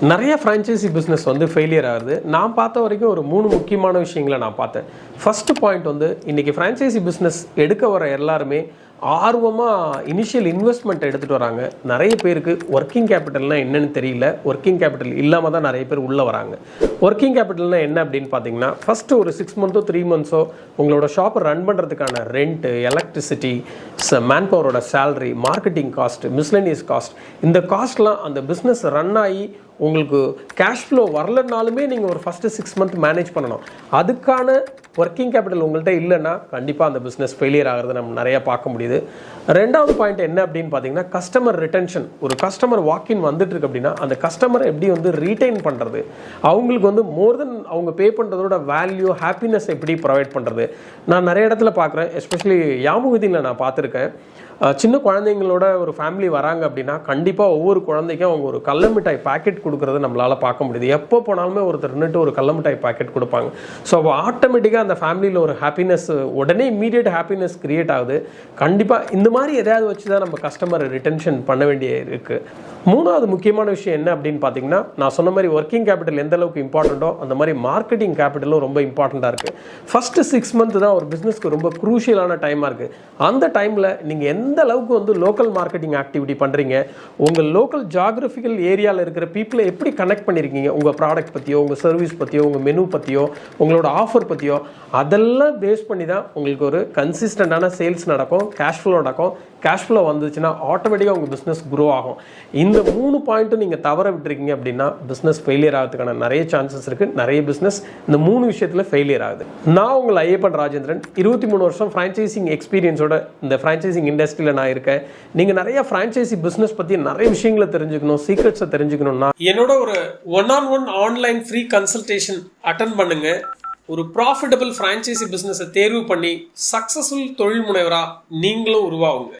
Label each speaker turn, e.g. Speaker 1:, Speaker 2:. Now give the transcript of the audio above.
Speaker 1: நிறைய franchisee business வந்து failure ஆகுது. நான் பார்த்த வரைக்கும் ஒரு 3 முக்கியமான விஷயங்களை நான் பார்த்தேன். ஃபர்ஸ்ட் பாயிண்ட் வந்து இன்றைக்கி ஃப்ரான்ச்சைசி பிஸ்னஸ் எடுக்க வர எல்லாருமே ஆர்வமாக இனிஷியல் இன்வெஸ்ட்மெண்ட் எடுத்துகிட்டு வராங்க. நிறைய பேருக்கு ஒர்க்கிங் கேபிட்டல்னால் என்னென்னு தெரியல. ஒர்க்கிங் கேபிட்டல் இல்லாமல் தான் நிறைய பேர் உள்ளே வராங்க. ஒர்க்கிங் கேபிட்டல்னால் என்ன அப்படின்னு பார்த்தீங்கன்னா, ஃபஸ்ட்டு ஒரு 6 மந்த்தோ 3 மந்த்ஸோ உங்களோட ஷாப்பை ரன் பண்ணுறதுக்கான ரெண்ட்டு, எலக்ட்ரிசிட்டி, மேன் பவரோட salary, marketing cost, miscellaneous cost, இந்த காஸ்ட்லாம் அந்த பிஸ்னஸ் ரன் ஆகி உங்களுக்கு கேஷ் ஃப்ளோ வரலனாலுமே நீங்கள் ஒரு ஃபஸ்ட்டு 6 மந்த் மேனேஜ் பண்ணணும். அதுக்கான ஒர்க்கிங் கேபிட்டல் உங்கள்கிட்ட இல்லைன்னா கண்டிப்பாக அந்த பிஸ்னஸ் ஃபெயிலியர் ஆகிறத நம்ம நிறையா பார்க்க முடியுது. ரெண்டாவது பாயிண்ட் என்ன அப்படின்னு பார்த்தீங்கன்னா, கஸ்டமர் ரிட்டன்ஷன். ஒரு கஸ்டமர் வாக்கின் வந்துட்டு இருக்கு அப்படின்னா அந்த கஸ்டமரை எப்படி வந்து ரீட்டைன் பண்ணுறது, அவங்களுக்கு வந்து மோர் தென் அவங்க பே பண்ணுறதோட வேல்யூ, ஹாப்பினஸ் எப்படி ப்ரொவைட் பண்ணுறது. நான் நிறைய இடத்துல பார்க்குறேன், எஸ்பெஷலி யாமுகதீனில் நான் பார்த்துருக்கேன். சின்ன குழந்தைங்களோட ஒரு ஃபேமிலி வராங்க அப்படின்னா கண்டிப்பாக ஒவ்வொரு குழந்தைக்கும் அவங்க ஒரு கடல மிட்டாய் பாக்கெட் கொடுக்குறது நம்மளால் பார்க்க முடியுது. எப்போ போனாலுமே ஒருத்தர் நின்றுட்டு ஒரு கடல மிட்டாய் பாக்கெட் கொடுப்பாங்க. ஸோ அப்போ ஆட்டோமேட்டிக்காக அந்த ஃபேமிலியில் ஒரு ஹாப்பினஸ், உடனே இம்மீடியட் ஹாப்பினஸ் கிரியேட் ஆகுது. கண்டிப்பாக இந்த மாதிரி எதையாவது வச்சு தான் நம்ம கஸ்டமரை ரிட்டென்ஷன் பண்ண வேண்டிய இருக்குது. மூணாவது முக்கியமான விஷயம் என்ன அப்படின்னு பார்த்தீங்கன்னா, நான் சொன்ன மாதிரி ஒர்க்கிங் கேபிட்டல் எந்த அளவுக்கு இம்பார்ட்டண்ட்டோ அந்த மாதிரி மார்க்கெட்டிங் கேபிட்டலும் ரொம்ப இம்பார்ட்டண்ட்டாக இருக்குது. ஃபஸ்ட்டு 6 மந்த் தான் ஒரு பிஸ்னஸ்க்கு ரொம்ப குரூஷியலான டைமாக இருக்குது. அந்த டைமில் நீங்கள் எந்த அளவுக்கு வந்து லோக்கல் மார்க்கெட்டிங் ஆக்டிவிட்டி பண்ணுறீங்க, உங்கள் லோக்கல் ஜியாகிரபிக்கல் ஏரியாவில் இருக்கிற பீப்புளை எப்படி கனெக்ட் பண்ணியிருக்கீங்க, உங்கள் ப்ராடக்ட் பற்றியோ, உங்கள் சர்வீஸ் பற்றியோ, உங்கள் மெனு பற்றியோ, உங்களோட ஆஃபர் பற்றியோ, அதெல்லாம் பேஸ் பண்ணி தான் உங்களுக்கு ஒரு கன்சிஸ்டண்டான சேல்ஸ் நடக்கும், கேஷ் ஃப்ளோ நடக்கும். கேஷ் ஃப்ளோ வந்துச்சுன்னா ஆட்டோமேட்டிக்காக உங்கள் பிஸ்னஸ் க்ரோ ஆகும். இந்த 3 பாயிண்ட்டும் நீங்கள் தவற விட்டுருக்கீங்க அப்படின்னா பிஸ்னஸ் ஃபெயிலியர் ஆகிறதுக்கான நிறைய சான்சஸ் இருக்குது. நிறைய பிஸ்னஸ் இந்த 3 விஷயத்தில் ஃபெயிலியர் ஆகுது. நான் உங்கள் ஐயப்பன் ராஜேந்திரன், 23 வருஷம் ஃப்ரான்ச்சைசிங் எக்ஸ்பீரியன்ஸோட இந்த ஃப்ரான்ச்சைசிங் இண்டஸ்ட்ரியில் நான் இருக்கேன். நீங்கள் நிறைய ஃப்ரான்ச்சைசி பிஸ்னஸ் பற்றி நிறைய விஷயங்களை தெரிஞ்சுக்கணும், சீக்ரெட்ஸை தெரிஞ்சுக்கணும்னா என்னோட ஒரு 1-on-1 online free consultation attend பண்ணுங்க. ஒரு ப்ராஃபிட்டபிள் ஃப்ரான்ச்சைசி பிஸ்னஸை தேர்வு பண்ணி சக்ஸஸ்ஃபுல் தொழில் முனைவராக நீங்களும் உருவாகுங்க.